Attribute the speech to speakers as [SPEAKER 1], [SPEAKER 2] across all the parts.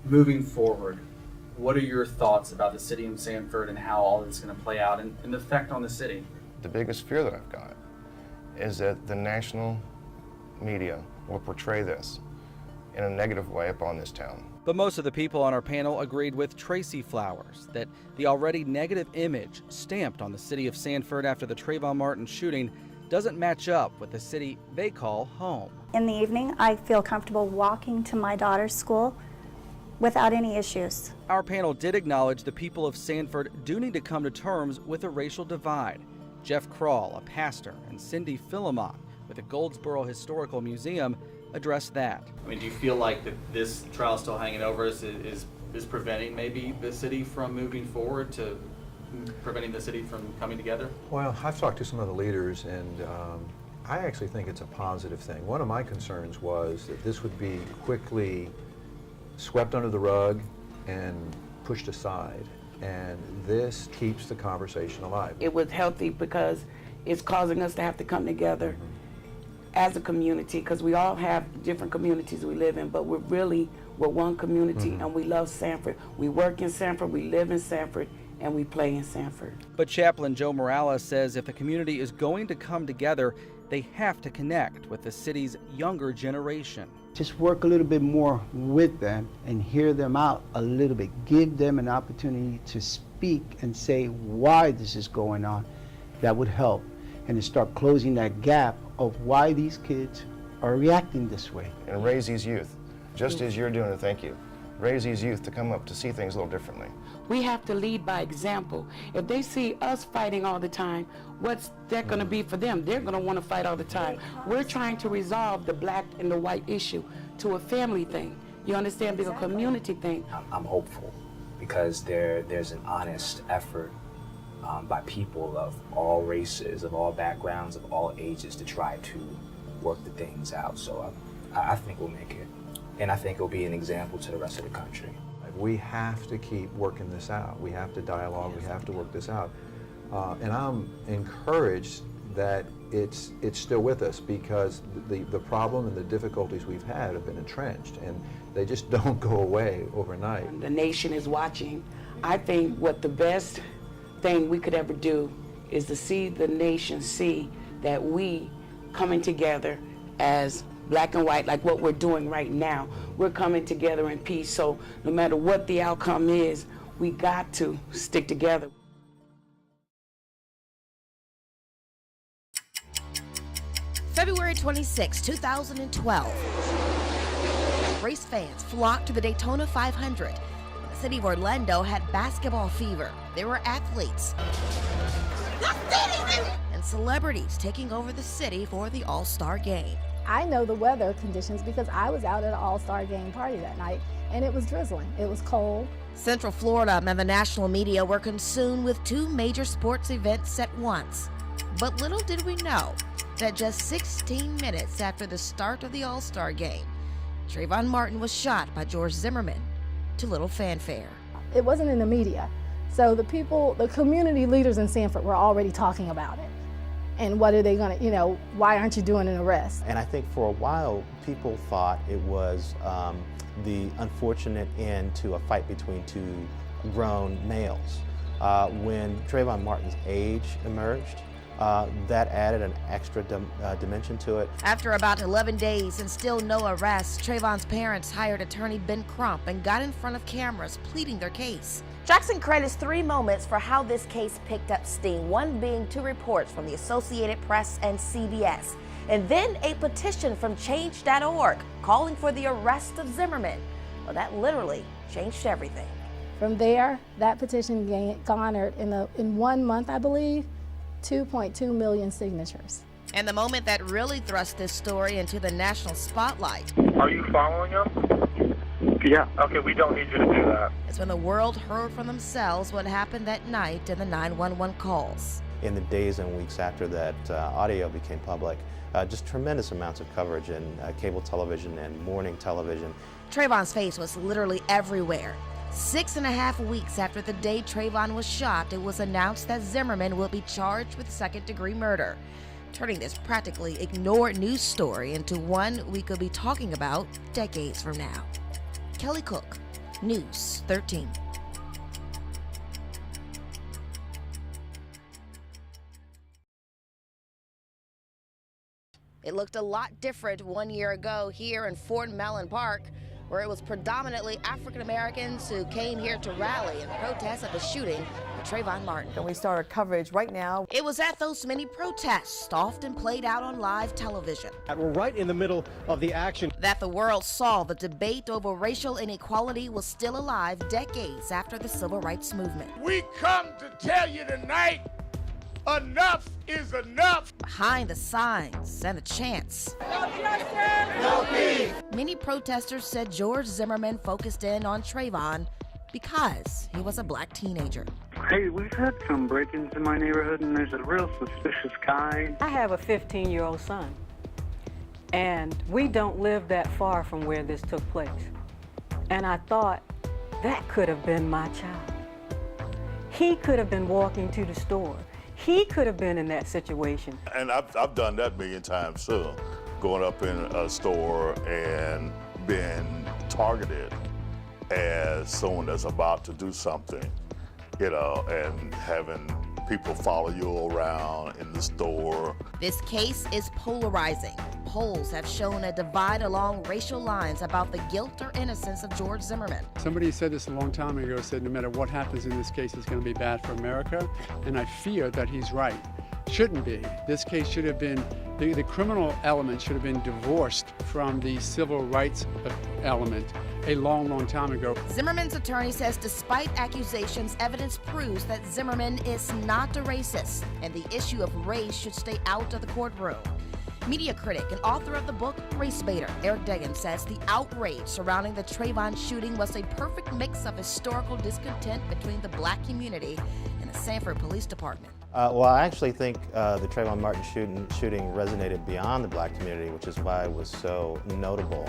[SPEAKER 1] Moving forward, what are your thoughts about the city of Sanford and how all this is going to play out and the effect on the city?
[SPEAKER 2] The biggest fear that I've got is that the national media will portray this in a negative way upon this town.
[SPEAKER 3] But most of the people on our panel agreed with Tracy Flowers that the already negative image stamped on the city of Sanford after the Trayvon Martin shooting doesn't match up with the city they call home.
[SPEAKER 4] In the evening, I feel comfortable walking to my daughter's school without any issues.
[SPEAKER 3] Our panel did acknowledge the people of Sanford do need to come to terms with a racial divide. Jeff Krall, a pastor, and Cindy Philemon with the Goldsboro Historical Museum addressed that.
[SPEAKER 1] I mean, do you feel like that this trial still hanging over us is preventing maybe the city from moving forward, to preventing the city from coming together?
[SPEAKER 5] Well, I've talked to some of the leaders, and I actually think it's a positive thing. One of my concerns was that this would be quickly swept under the rug and pushed aside, and this keeps the conversation alive.
[SPEAKER 6] It was healthy because it's causing us to have to come together as a community, because we all have different communities we live in, but we're one community, and we love Sanford. We work in Sanford, we live in Sanford, and we play in Sanford.
[SPEAKER 3] But Chaplain Joe Morales says if the community is going to come together, they have to connect with the city's younger generation.
[SPEAKER 7] Just work a little bit more with them and hear them out a little bit. Give them an opportunity to speak and say why this is going on. That would help. And to start closing that gap of why these kids are reacting this way.
[SPEAKER 2] And raise these youth, just as you're doing, thank you. Raise these youth to come up to see things a little differently.
[SPEAKER 6] We have to lead by example. If they see us fighting all the time, what's that going to be for them? They're going to want to fight all the time. We're trying to resolve the black and the white issue to a family thing. You understand? Be a community thing.
[SPEAKER 8] I'm hopeful because there's an honest effort by people of all races, of all backgrounds, of all ages to try to work the things out. So I think we'll make it. And I think it'll be an example to the rest of the country.
[SPEAKER 5] We have to keep working this out. We have to dialogue, we have to work this out. And I'm encouraged that it's still with us, because the problem and the difficulties we've had have been entrenched, and they just don't go away overnight.
[SPEAKER 6] The nation is watching. I think what the best thing we could ever do is to see the nation see that we coming together as black and white, like what we're doing right now. We're coming together in peace, so no matter what the outcome is, we got to stick together.
[SPEAKER 9] February 26, 2012. Race fans flocked to the Daytona 500. The city of Orlando had basketball fever. There were athletes and celebrities taking over the city for the All-Star Game.
[SPEAKER 10] I know the weather conditions because I was out at an All-Star Game party that night, and it was drizzling. It was cold.
[SPEAKER 9] Central Florida and the national media were consumed with two major sports events at once. But little did we know that just 16 minutes after the start of the All-Star Game, Trayvon Martin was shot by George Zimmerman to little fanfare.
[SPEAKER 10] It wasn't in the media, so the community leaders in Sanford were already talking about it. And what are they going to, why aren't you doing an arrest?
[SPEAKER 11] And I think for a while, people thought it was the unfortunate end to a fight between two grown males. When Trayvon Martin's age emerged, that added an extra dimension to it.
[SPEAKER 9] After about 11 days and still no arrests, Trayvon's parents hired attorney Ben Crump and got in front of cameras pleading their case. Jackson credits 3 moments for how this case picked up steam, one being 2 reports from the Associated Press and CBS, and then a petition from Change.org calling for the arrest of Zimmerman. Well, that literally changed everything.
[SPEAKER 10] From there, that petition garnered, in 1 month, I believe, 2.2 million signatures.
[SPEAKER 9] And the moment that really thrust this story into the national spotlight.
[SPEAKER 12] Are you following him? Yeah. Okay, we don't need you to do that.
[SPEAKER 9] It's when the world heard for themselves what happened that night in the 911 calls.
[SPEAKER 11] In the days and weeks after that audio became public, just tremendous amounts of coverage in cable television and morning television.
[SPEAKER 9] Trayvon's face was literally everywhere. 6.5 weeks after the day Trayvon was shot, it was announced that Zimmerman will be charged with second-degree murder, turning this practically ignored news story into one we could be talking about decades from now. Kelly Cook, News 13. It looked a lot different 1 year ago here in Fort Mellon Park, where it was predominantly African Americans who came here to rally and protest at the shooting of Trayvon Martin.
[SPEAKER 13] And we start our coverage right now.
[SPEAKER 9] It was at those many protests, often played out on live television,
[SPEAKER 14] We're right in the middle of the action,
[SPEAKER 9] that the world saw the debate over racial inequality was still alive decades after the Civil Rights Movement.
[SPEAKER 15] We come to tell you tonight, enough is enough.
[SPEAKER 9] Behind the signs and the chants,
[SPEAKER 15] No justice, no peace.
[SPEAKER 9] many protesters said George Zimmerman focused in on Trayvon because he was a black teenager.
[SPEAKER 16] Hey, we've had some break-ins in my neighborhood, and there's a real suspicious guy.
[SPEAKER 17] I have a 15-year-old son, and we don't live that far from where this took place. And I thought, that could have been my child. He could have been walking to the store. He could have been in that situation.
[SPEAKER 18] And I've done that a million times too, going up in a store and being targeted as someone that's about to do something, and having people follow you around in the store.
[SPEAKER 9] This case is polarizing. Polls have shown a divide along racial lines about the guilt or innocence of George Zimmerman.
[SPEAKER 19] Somebody said this a long time ago, said no matter what happens in this case, it's going to be bad for America, and I fear that he's right. Shouldn't be. This case should have been, the criminal element should have been divorced from the civil rights element a long, long time ago.
[SPEAKER 9] Zimmerman's attorney says despite accusations, evidence proves that Zimmerman is not a racist, and the issue of race should stay out of the courtroom. Media critic and author of the book Race Baiter, Eric Deggans, says the outrage surrounding the Trayvon shooting was a perfect mix of historical discontent between the black community and the Sanford Police Department.
[SPEAKER 11] Well, I actually think the Trayvon Martin shooting resonated beyond the black community, which is why it was so notable.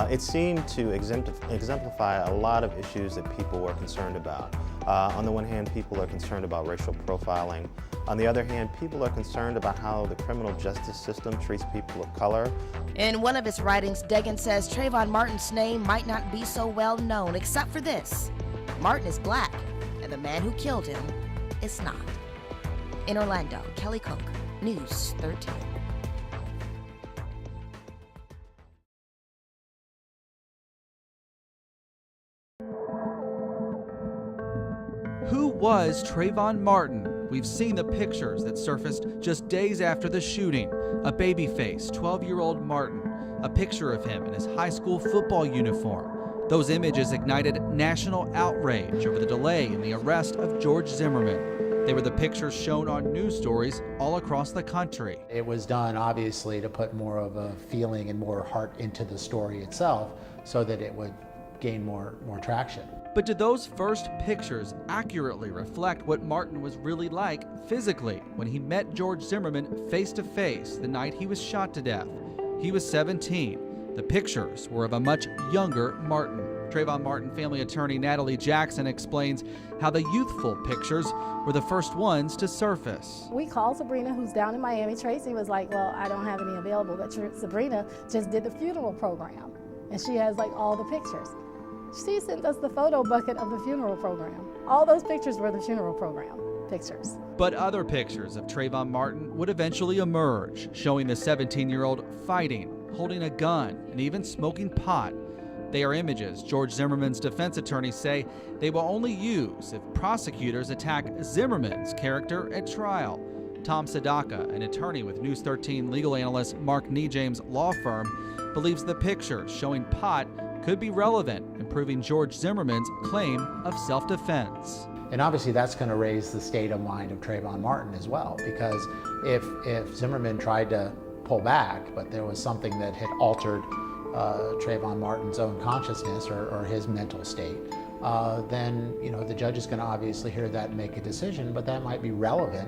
[SPEAKER 11] It seemed to exemplify a lot of issues that people were concerned about. On the one hand, people are concerned about racial profiling. On the other hand, people are concerned about how the criminal justice system treats people of color.
[SPEAKER 9] In one of his writings, Deggans says Trayvon Martin's name might not be so well known, except for this: Martin is black, and the man who killed him is not. In Orlando, Kelly Cook, News 13.
[SPEAKER 3] Who was Trayvon Martin? We've seen the pictures that surfaced just days after the shooting. A baby-faced 12-year-old Martin, a picture of him in his high school football uniform. Those images ignited national outrage over the delay in the arrest of George Zimmerman. They were the pictures shown on news stories all across the country.
[SPEAKER 20] It was done, obviously, to put more of a feeling and more heart into the story itself so that it would gain more traction.
[SPEAKER 3] But did those first pictures accurately reflect what Martin was really like physically when he met George Zimmerman face to face the night he was shot to death? He was 17. The pictures were of a much younger Martin. Trayvon Martin family attorney Natalie Jackson explains how the youthful pictures were the first ones to surface.
[SPEAKER 10] We called Sabrina, who's down in Miami. Tracy was like, well, I don't have any available, but Sabrina just did the funeral program, and she has like all the pictures. She sent us the photo bucket of the funeral program. All those pictures were the funeral program pictures.
[SPEAKER 3] But other pictures of Trayvon Martin would eventually emerge, showing the 17-year-old fighting, holding a gun, and even smoking pot. They are images George Zimmerman's defense attorneys say they will only use if prosecutors attack Zimmerman's character at trial. Tom Sadaka, an attorney with News 13 legal analyst Mark Niejames' law firm, believes the pictures showing pot could be relevant in proving George Zimmerman's claim of self-defense.
[SPEAKER 20] And obviously that's going to raise the state of mind of Trayvon Martin as well, because if Zimmerman tried to pull back, but there was something that had altered Trayvon Martin's own consciousness or his mental state, then the judge is going to obviously hear that and make a decision, but that might be relevant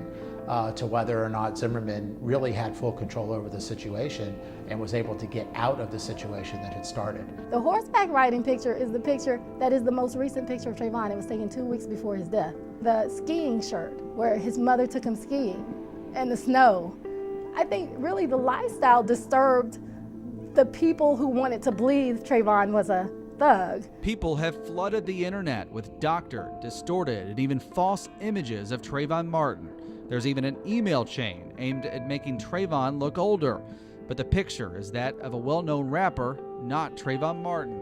[SPEAKER 20] to whether or not Zimmerman really had full control over the situation and was able to get out of the situation that had started.
[SPEAKER 10] The horseback riding picture is the picture that is the most recent picture of Trayvon. It was taken 2 weeks before his death. The skiing shirt, where his mother took him skiing in the snow. I think really the lifestyle disturbed the people who wanted to believe Trayvon was a thug.
[SPEAKER 3] People have flooded the internet with doctored, distorted, and even false images of Trayvon Martin. There's even an email chain aimed at making Trayvon look older. But the picture is that of a well-known rapper, not Trayvon Martin.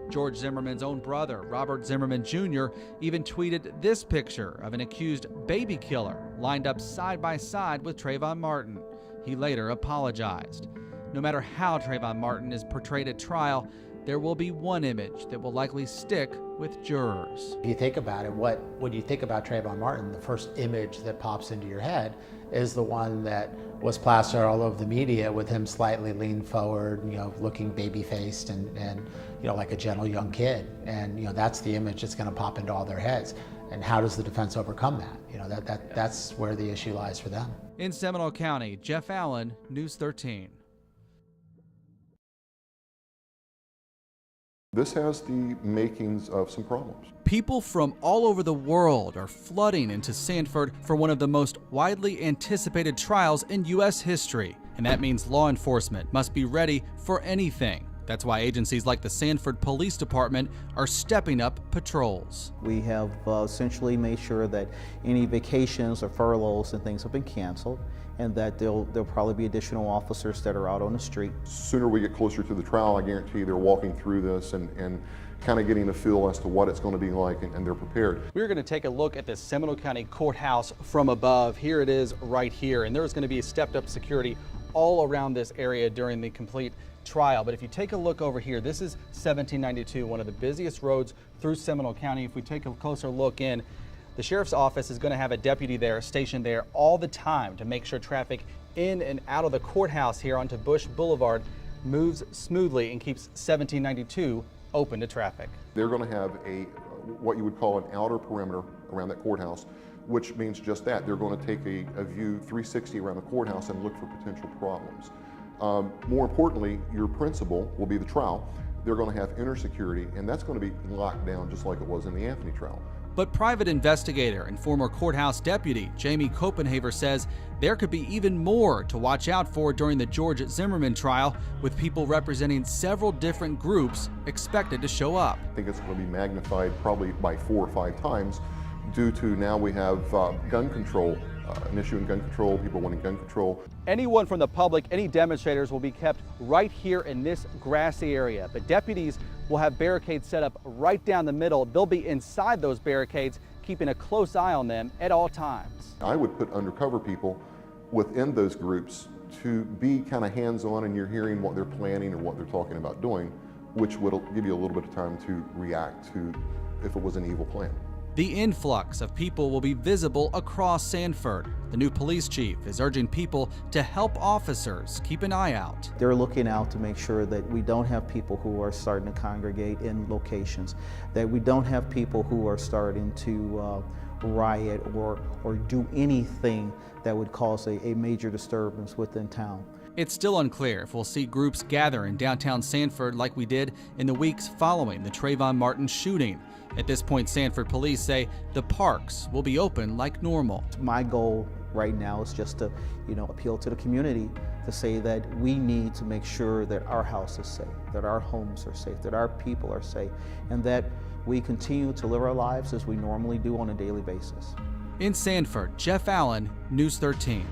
[SPEAKER 3] George Zimmerman's own brother, Robert Zimmerman Jr., even tweeted this picture of an accused baby killer lined up side by side with Trayvon Martin. He later apologized. No matter how Trayvon Martin is portrayed at trial, there will be one image that will likely stick with jurors.
[SPEAKER 20] If you think about it, when you think about Trayvon Martin, the first image that pops into your head is the one that was plastered all over the media with him slightly leaned forward, looking baby-faced and like a gentle young kid. And that's the image that's going to pop into all their heads. And how does the defense overcome that? That's where the issue lies for them.
[SPEAKER 3] In Seminole County, Jeff Allen, News 13.
[SPEAKER 21] This has the makings of some problems.
[SPEAKER 3] People from all over the world are flooding into Sanford for one of the most widely anticipated trials in U.S. history. And that means law enforcement must be ready for anything. That's why agencies like the Sanford Police Department are stepping up patrols.
[SPEAKER 22] We have essentially made sure that any vacations or furloughs and things have been canceled, and that there'll probably be additional officers that are out on the street.
[SPEAKER 21] Sooner we get closer to the trial, I guarantee they're walking through this and kind of getting a feel as to what it's going to be like, and they're prepared.
[SPEAKER 3] We're going to take a look at the Seminole County Courthouse from above. Here it is right here, and there's going to be stepped up security all around this area during the complete trial. But if you take a look over here, this is 1792, one of the busiest roads through Seminole County. If we take a closer look in, the sheriff's office is going to have a deputy there stationed there all the time to make sure traffic in and out of the courthouse here onto Bush Boulevard moves smoothly and keeps 1792 open to traffic.
[SPEAKER 21] They're going to have what you would call an outer perimeter around that courthouse, which means just that. They're going to take a view 360 around the courthouse and look for potential problems. More importantly, your principal will be the trial. They're going to have inner security, and that's going to be locked down just like it was in the Anthony trial.
[SPEAKER 3] But private investigator and former courthouse deputy Jamie Copenhaver says there could be even more to watch out for during the George Zimmerman trial, with people representing several different groups expected to show up.
[SPEAKER 21] I think it's going to be magnified probably by 4 or 5 times due to now we have gun control, an issue in gun control, people wanting gun control.
[SPEAKER 3] Anyone from the public, any demonstrators will be kept right here in this grassy area. But deputies will have barricades set up right down the middle. They'll be inside those barricades, keeping a close eye on them at all times.
[SPEAKER 21] I would put undercover people within those groups to be kind of hands-on, and you're hearing what they're planning or what they're talking about doing, which will give you a little bit of time to react to if it was an evil plan.
[SPEAKER 3] The influx of people will be visible across Sanford. The new police chief is urging people to help officers keep an eye out.
[SPEAKER 22] They're looking out to make sure that we don't have people who are starting to congregate in locations, that we don't have people who are starting to riot or do anything that would cause a major disturbance within town.
[SPEAKER 3] It's still unclear if we'll see groups gather in downtown Sanford like we did in the weeks following the Trayvon Martin shooting. At this point, Sanford police say the parks will be open like normal.
[SPEAKER 22] My goal right now is just to, appeal to the community to say that we need to make sure that our house is safe, that our homes are safe, that our people are safe, and that we continue to live our lives as we normally do on a daily basis.
[SPEAKER 3] In Sanford, Jeff Allen, News 13.